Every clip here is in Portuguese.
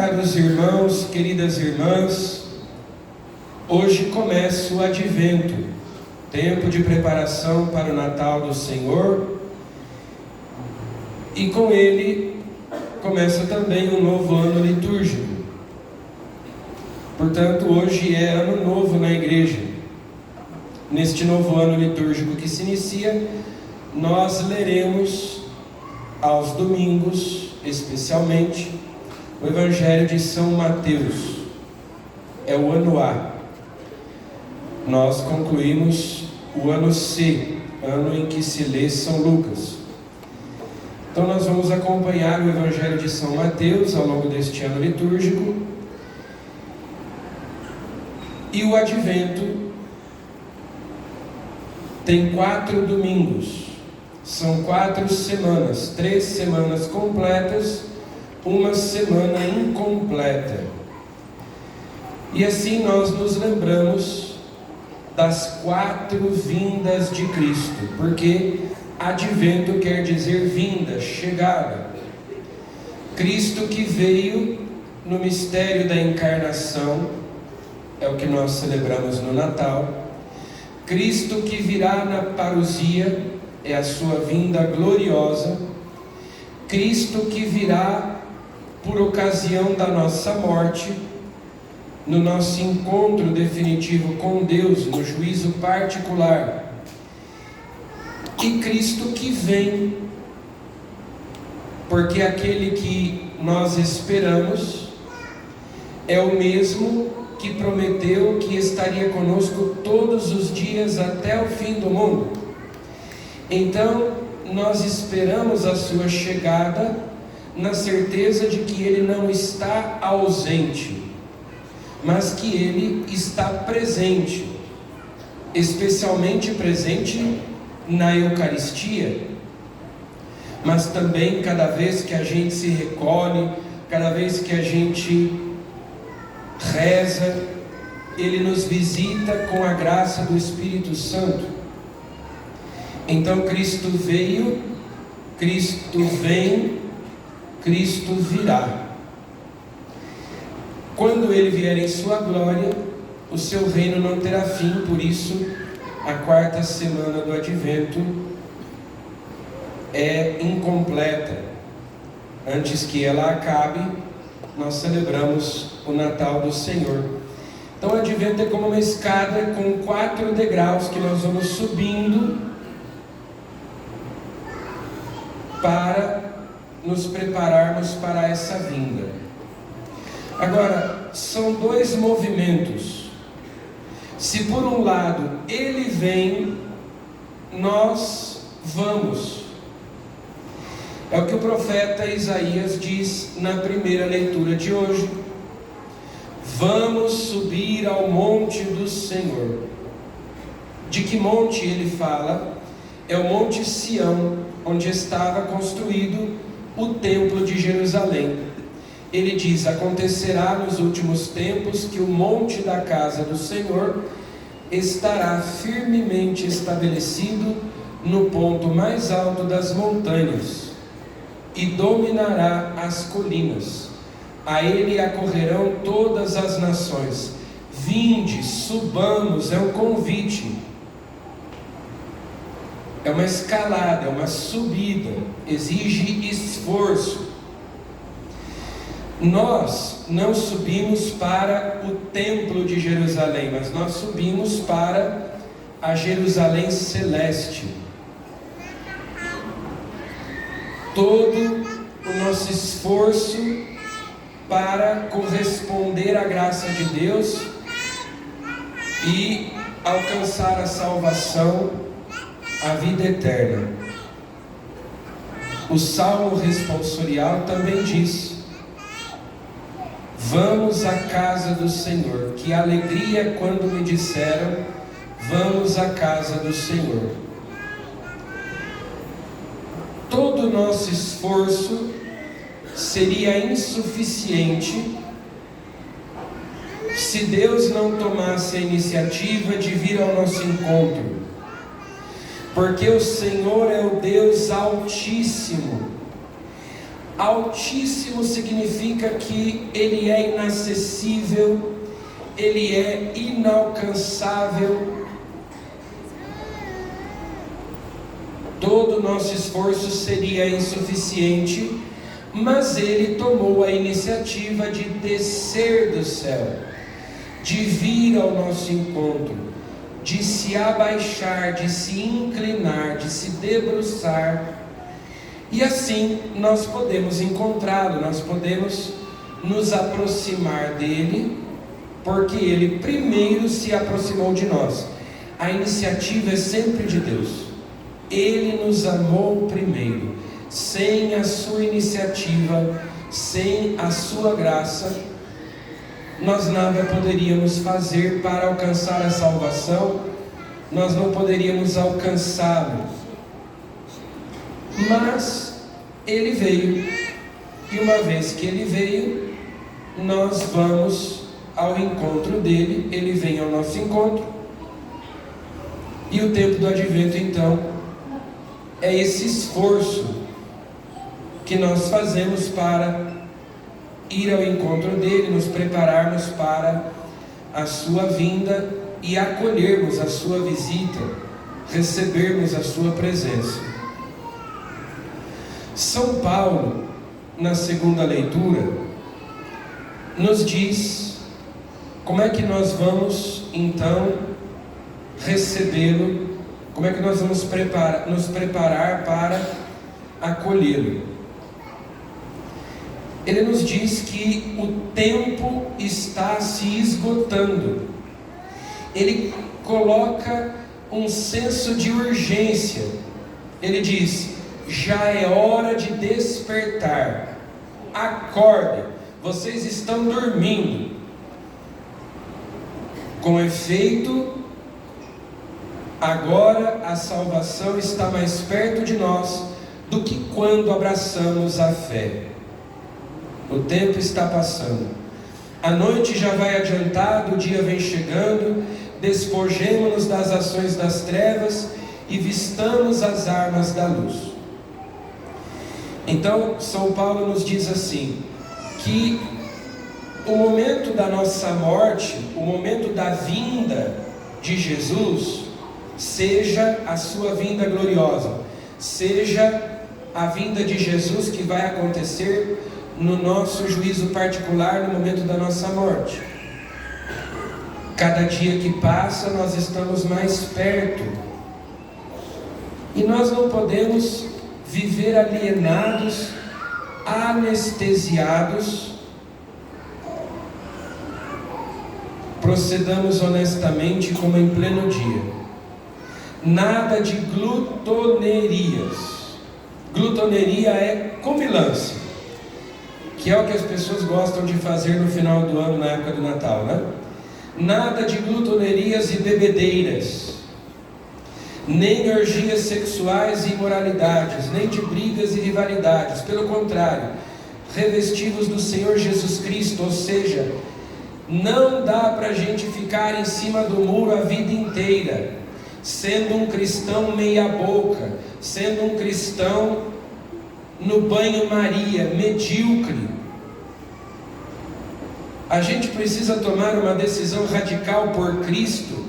caros irmãos, queridas irmãs, hoje começa o Advento, tempo de preparação para o Natal do Senhor, e com ele começa também um novo ano litúrgico. Portanto, hoje é ano novo na igreja. Neste novo ano litúrgico que se inicia, nós leremos aos domingos, especialmente, o Evangelho de São Mateus. É o ano A. Nós concluímos o ano C, ano em que se lê São Lucas. Então nós vamos acompanhar o Evangelho de São Mateus ao longo deste ano litúrgico. E o Advento tem 4 domingos. São 4 semanas, 3 semanas completas, uma semana incompleta. E assim nós nos lembramos das 4 vindas de Cristo, porque Advento quer dizer vinda, chegada. Cristo que veio no mistério da encarnação, é o que nós celebramos no Natal. Cristo que virá na parousia, é a sua vinda gloriosa. Cristo que virá por ocasião da nossa morte, no nosso encontro definitivo com Deus, no juízo particular. E Cristo que vem, porque aquele que nós esperamos é o mesmo que prometeu que estaria conosco todos os dias até o fim do mundo. Então, nós esperamos a sua chegada na certeza de que Ele não está ausente, mas que Ele está presente, especialmente presente na Eucaristia, mas também cada vez que a gente se recolhe, cada vez que a gente reza, Ele nos visita com a graça do Espírito Santo. Então Cristo veio, Cristo vem, Cristo virá. Quando Ele vier em sua glória, o seu reino não terá fim. Por isso, a 4ª semana do Advento é incompleta. Antes que ela acabe, nós celebramos o Natal do Senhor. Então o Advento é como uma escada com 4 degraus que nós vamos subindo para nos prepararmos para essa vinda. Agora, são 2 movimentos. Se por um lado Ele vem, nós vamos. É o que o profeta Isaías diz na primeira leitura de hoje. Vamos subir ao monte do Senhor. De que monte ele fala? É o monte Sião, onde estava construído o templo de Jerusalém. Ele diz: acontecerá nos últimos tempos que o monte da casa do Senhor estará firmemente estabelecido no ponto mais alto das montanhas, e dominará as colinas. A ele acorrerão todas as nações. Vinde, subamos, é um convite. É uma escalada, é uma subida, exige esforço. Nós não subimos para o templo de Jerusalém, mas nós subimos para a Jerusalém celeste. Todo o nosso esforço para corresponder à graça de Deus e alcançar a salvação, a vida eterna. O Salmo responsorial também diz: vamos à casa do Senhor. Que alegria quando me disseram: vamos à casa do Senhor. Todo o nosso esforço seria insuficiente se Deus não tomasse a iniciativa de vir ao nosso encontro, porque o Senhor é o Deus Altíssimo, Altíssimo significa que Ele é inacessível, Ele é inalcançável. Todo o nosso esforço seria insuficiente, mas Ele tomou a iniciativa de descer do céu, de vir ao nosso encontro, de se abaixar, de se inclinar, de se debruçar. E assim nós podemos encontrá-lo, nós podemos nos aproximar dele, porque ele primeiro se aproximou de nós. A iniciativa é sempre de Deus. Ele nos amou primeiro. Sem a sua iniciativa, sem a sua graça, nós nada poderíamos fazer para alcançar a salvação, nós não poderíamos alcançá-lo. Mas Ele veio, e uma vez que Ele veio, nós vamos ao encontro dele, Ele vem ao nosso encontro. E o tempo do advento, então, é esse esforço que nós fazemos para ir ao encontro dele, nos prepararmos para a sua vinda e acolhermos a sua visita, recebermos a sua presença. São Paulo, na segunda leitura, nos diz como é que nós vamos então recebê-lo, como é que nós vamos nos preparar para acolhê-lo. Ele nos diz que o tempo está se esgotando. Ele coloca um senso de urgência. Ele diz: já é hora de despertar. Acordem, vocês estão dormindo. Com efeito, agora a salvação está mais perto de nós do que quando abraçamos a fé. O tempo está passando, a noite já vai adiantada, o dia vem chegando. Despojemo-nos das ações das trevas e vistamos as armas da luz. Então, São Paulo nos diz assim, que o momento da nossa morte, o momento da vinda de Jesus, seja a sua vinda gloriosa, seja a vinda de Jesus que vai acontecer no nosso juízo particular, no momento da nossa morte. Cada dia que passa, nós estamos mais perto, e nós não podemos viver alienados, anestesiados. Procedamos honestamente como em pleno dia. Nada de glutonerias. Glutoneria é comilança, que é o que as pessoas gostam de fazer no final do ano, na época do Natal, né? Nada de glutonerias e bebedeiras, nem orgias sexuais e imoralidades, nem de brigas e rivalidades. Pelo contrário, revestivos do Senhor Jesus Cristo. Ou seja, não dá para a gente ficar em cima do muro a vida inteira, sendo um cristão meia boca, sendo um cristão no banho-maria, medíocre. A gente precisa tomar uma decisão radical por Cristo,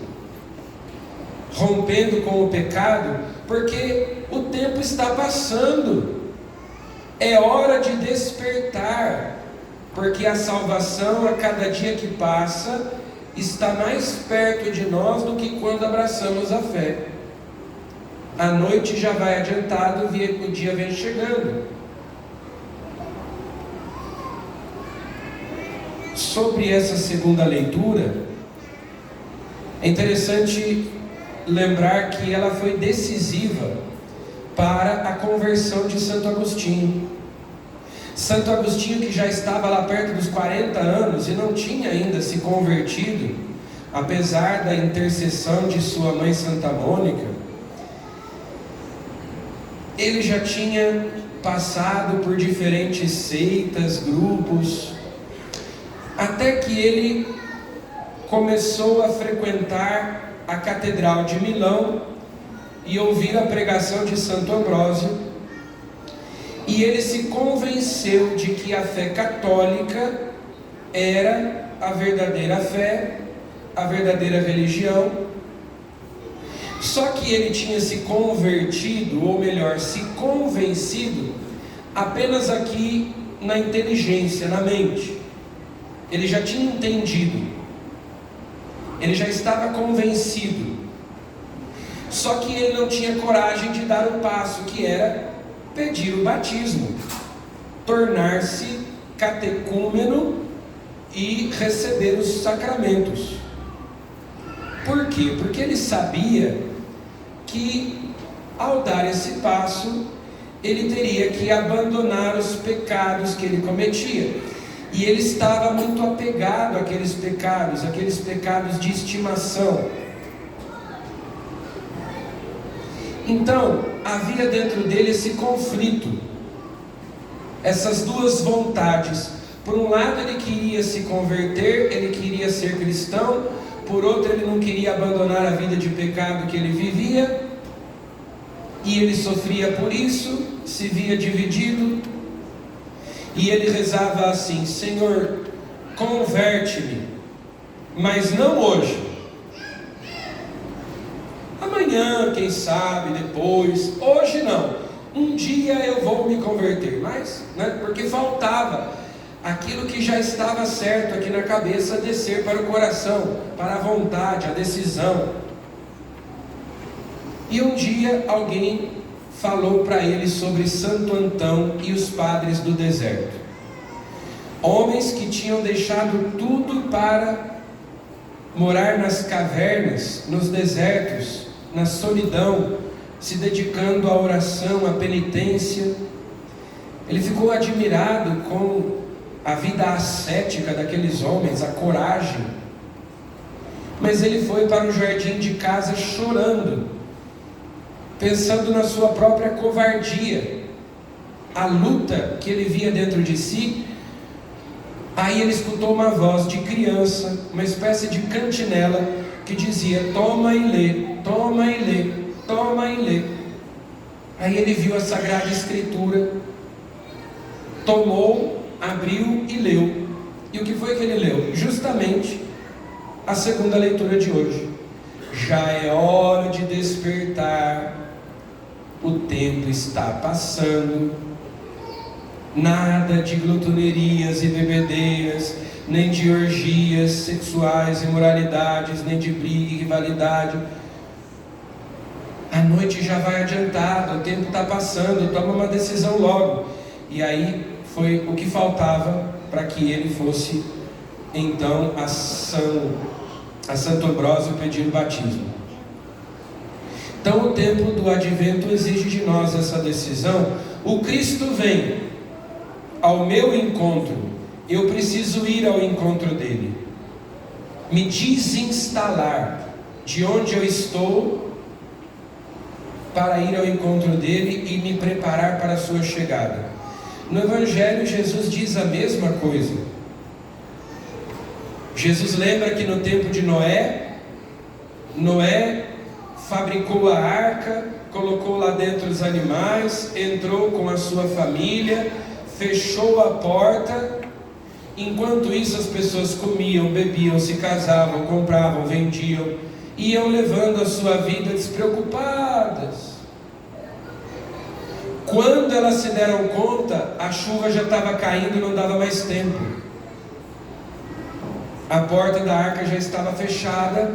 rompendo com o pecado, porque o tempo está passando. É hora de despertar, porque a salvação, a cada dia que passa, está mais perto de nós do que quando abraçamos a fé. A noite já vai adiantada, o dia vem chegando. Sobre essa segunda leitura, é interessante lembrar que ela foi decisiva para a conversão de Santo Agostinho. Santo Agostinho, que já estava lá perto dos 40 anos e não tinha ainda se convertido, apesar da intercessão de sua mãe Santa Mônica, ele já tinha passado por diferentes seitas, grupos, até que ele começou a frequentar a Catedral de Milão e ouvir a pregação de Santo Ambrósio. e ele se convenceu de que a fé católica era a verdadeira fé, a verdadeira religião. Só que ele tinha se convertido, ou melhor, se convencido apenas aqui na inteligência, na mente. Ele já tinha entendido, ele já estava convencido, só que ele não tinha coragem de dar o passo, que era pedir o batismo, tornar-se catecúmeno e receber os sacramentos. Por quê? Porque ele sabia que ao dar esse passo, ele teria que abandonar os pecados que ele cometia. E ele estava muito apegado àqueles pecados de estimação. Então, havia dentro dele esse conflito, essas duas vontades. Por um lado, ele queria se converter, ele queria ser cristão. Por outro, ele não queria abandonar a vida de pecado que ele vivia. E ele sofria por isso, se via dividido. E ele rezava assim: Senhor, converte-me, mas não hoje. Amanhã, quem sabe, depois. Hoje não. Um dia eu vou me converter. Mas, porque faltava aquilo que já estava certo aqui na cabeça descer para o coração, para a vontade, a decisão. E um dia alguém falou para ele sobre Santo Antão e os padres do deserto. Homens que tinham deixado tudo para morar nas cavernas, nos desertos, na solidão, se dedicando à oração, à penitência. Ele ficou admirado com a vida ascética daqueles homens, a coragem. Mas ele foi para o jardim de casa chorando, pensando na sua própria covardia, a luta que ele via dentro de si. Aí ele escutou uma voz de criança, uma espécie de cantinela, que dizia: toma e lê, toma e lê, toma e lê. Aí ele viu a Sagrada Escritura, tomou, abriu e leu. E o que foi que ele leu? Justamente a segunda leitura de hoje. Já é hora de despertar, o tempo está passando. Nada de glutonerias e bebedeiras, nem de orgias sexuais, imoralidades, nem de briga e rivalidade. A noite já vai adiantada, o tempo está passando, toma uma decisão logo. E aí foi o que faltava para que ele fosse então a Santo Ambrósio pedir o batismo. Então o tempo do advento exige de nós essa decisão. O Cristo vem ao meu encontro, eu preciso ir ao encontro dele, me desinstalar de onde eu estou para ir ao encontro dele e me preparar para a sua chegada. No Evangelho, Jesus diz a mesma coisa. Jesus lembra que no tempo de Noé fabricou a arca, colocou lá dentro os animais, entrou com a sua família, fechou a porta. Enquanto isso, as pessoas comiam, bebiam, se casavam, compravam, vendiam, iam levando a sua vida despreocupadas. Quando elas se deram conta, a chuva já estava caindo e não dava mais tempo. A porta da arca já estava fechada,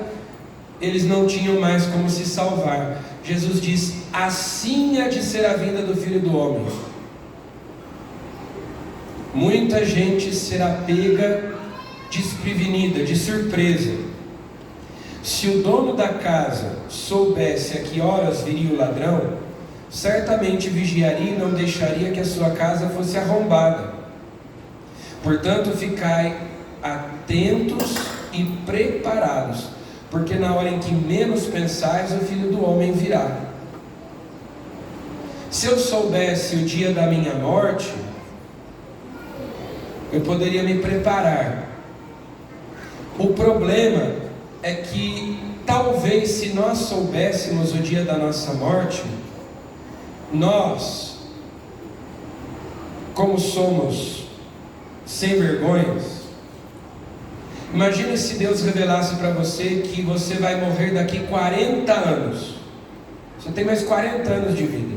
eles não tinham mais como se salvar. Jesus diz: assim há de ser a vinda do Filho do Homem. Muita gente será pega desprevenida, de surpresa. Se o dono da casa soubesse a que horas viria o ladrão, certamente vigiaria e não deixaria que a sua casa fosse arrombada. Portanto, ficai atentos e preparados, porque na hora em que menos pensais, o Filho do Homem virá. Se eu soubesse o dia da minha morte, eu poderia me preparar. O problema é que talvez, se nós soubéssemos o dia da nossa morte, nós como somos sem vergonhas. Imagine se Deus revelasse para você que você vai morrer daqui 40 anos. Você tem mais 40 anos de vida.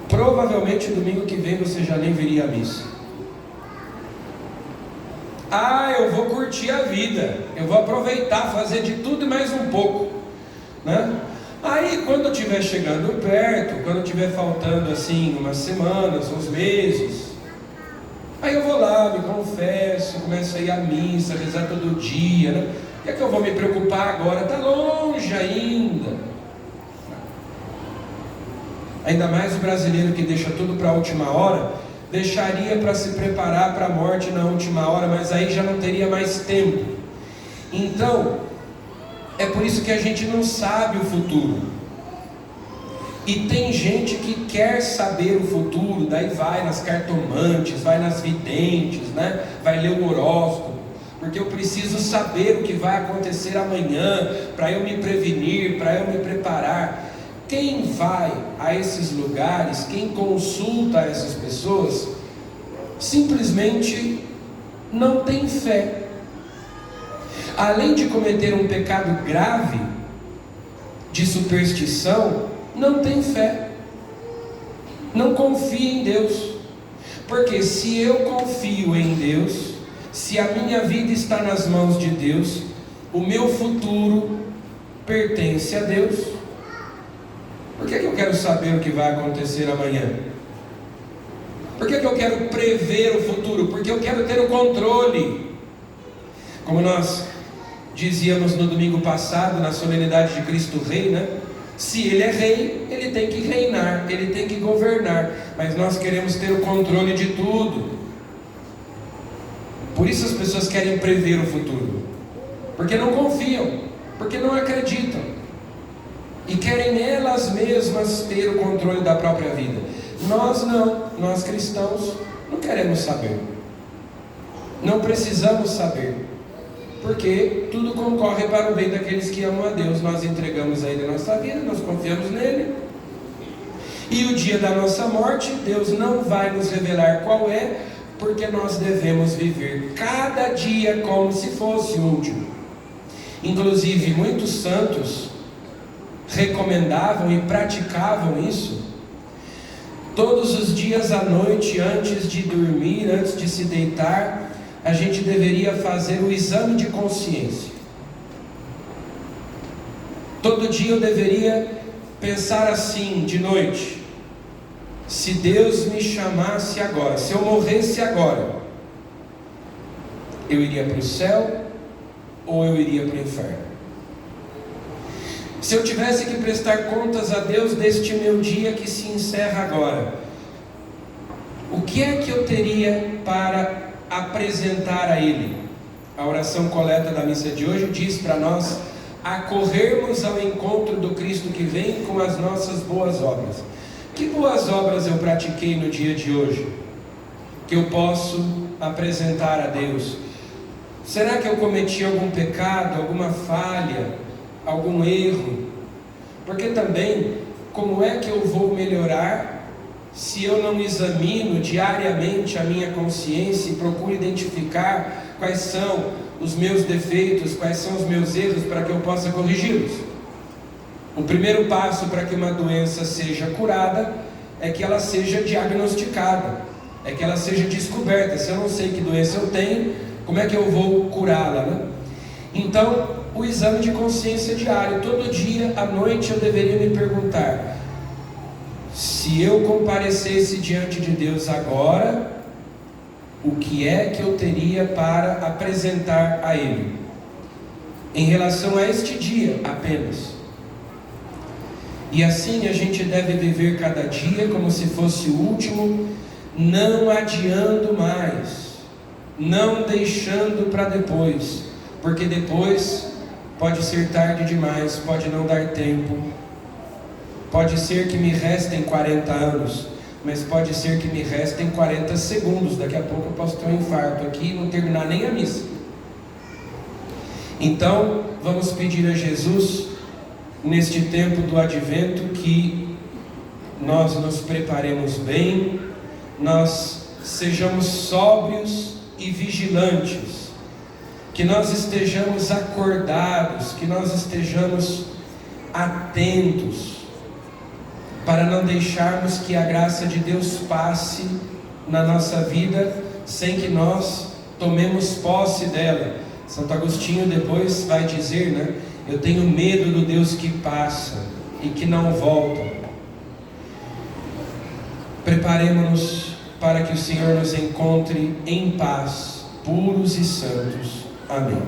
Provavelmente domingo que vem você já nem viria à missa. Eu vou curtir a vida, eu vou aproveitar, fazer de tudo e mais um pouco, né? Aí quando estiver chegando perto, quando estiver faltando assim umas semanas, uns meses, aí eu vou lá, me confesso, começo a ir à missa, rezar todo dia, né? O que é que eu vou me preocupar agora? Está longe ainda. Ainda mais o brasileiro que deixa tudo para a última hora, deixaria para se preparar para a morte na última hora, mas aí já não teria mais tempo. Então, é por isso que a gente não sabe o futuro. E tem gente que quer saber o futuro, daí vai nas cartomantes, vai nas videntes, né? Vai ler o horóscopo, porque eu preciso saber o que vai acontecer amanhã, para eu me prevenir, para eu me preparar. Quem vai a esses lugares, quem consulta essas pessoas, simplesmente não tem fé. Além de cometer um pecado grave de superstição, não tem fé, não confia em Deus. Porque se eu confio em Deus, se a minha vida está nas mãos de Deus, o meu futuro pertence a Deus. Por que eu quero saber o que vai acontecer amanhã? Por que eu quero prever o futuro? Porque eu quero ter o controle. Como nós dizíamos no domingo passado, na solenidade de Cristo Rei, né? Se Ele é rei, Ele tem que reinar, Ele tem que governar. Mas nós queremos ter o controle de tudo. Por isso as pessoas querem prever o futuro. Porque não confiam, porque não acreditam. E querem elas mesmas ter o controle da própria vida. Nós não, nós cristãos não queremos saber. Não precisamos saber. Porque tudo concorre para o bem daqueles que amam a Deus. Nós entregamos a Ele a nossa vida, nós confiamos nele. E o dia da nossa morte, Deus não vai nos revelar qual é, porque nós devemos viver cada dia como se fosse o último. Inclusive, muitos santos recomendavam e praticavam isso. Todos os dias à noite, antes de dormir, antes de se deitar, a gente deveria fazer o exame de consciência. Todo dia eu deveria pensar assim, de noite: se Deus me chamasse agora, se eu morresse agora, eu iria para o céu ou eu iria para o inferno? Se eu tivesse que prestar contas a Deus deste meu dia que se encerra agora, o que é que eu teria para apresentar a Ele? A oração coleta da missa de hoje diz para nós acorrermos ao encontro do Cristo que vem com as nossas boas obras. Que boas obras eu pratiquei no dia de hoje, que eu posso apresentar a Deus? Será que eu cometi algum pecado, alguma falha, algum erro? Porque também, como é que eu vou melhorar se eu não examino diariamente a minha consciência e procuro identificar quais são os meus defeitos, quais são os meus erros, para que eu possa corrigi-los? O primeiro passo para que uma doença seja curada é que ela seja diagnosticada, é que ela seja descoberta. Se eu não sei que doença eu tenho, como é que eu vou curá-la, né? Então, o exame de consciência diário, todo dia à noite eu deveria me perguntar: se eu comparecesse diante de Deus agora, o que é que eu teria para apresentar a Ele? Em relação a este dia apenas. E assim a gente deve viver cada dia como se fosse o último, não adiando mais, não deixando para depois, porque depois pode ser tarde demais, pode não dar tempo. Pode ser que me restem 40 anos, mas pode ser que me restem 40 segundos. Daqui a pouco eu posso ter um infarto aqui e não terminar nem a missa. Então, vamos pedir a Jesus, neste tempo do advento, que nós nos preparemos bem, nós sejamos sóbrios e vigilantes, que nós estejamos acordados, que nós estejamos atentos, para não deixarmos que a graça de Deus passe na nossa vida sem que nós tomemos posse dela. Santo Agostinho depois vai dizer, né? Eu tenho medo do Deus que passa e que não volta. Preparemos-nos para que o Senhor nos encontre em paz, puros e santos. Amém.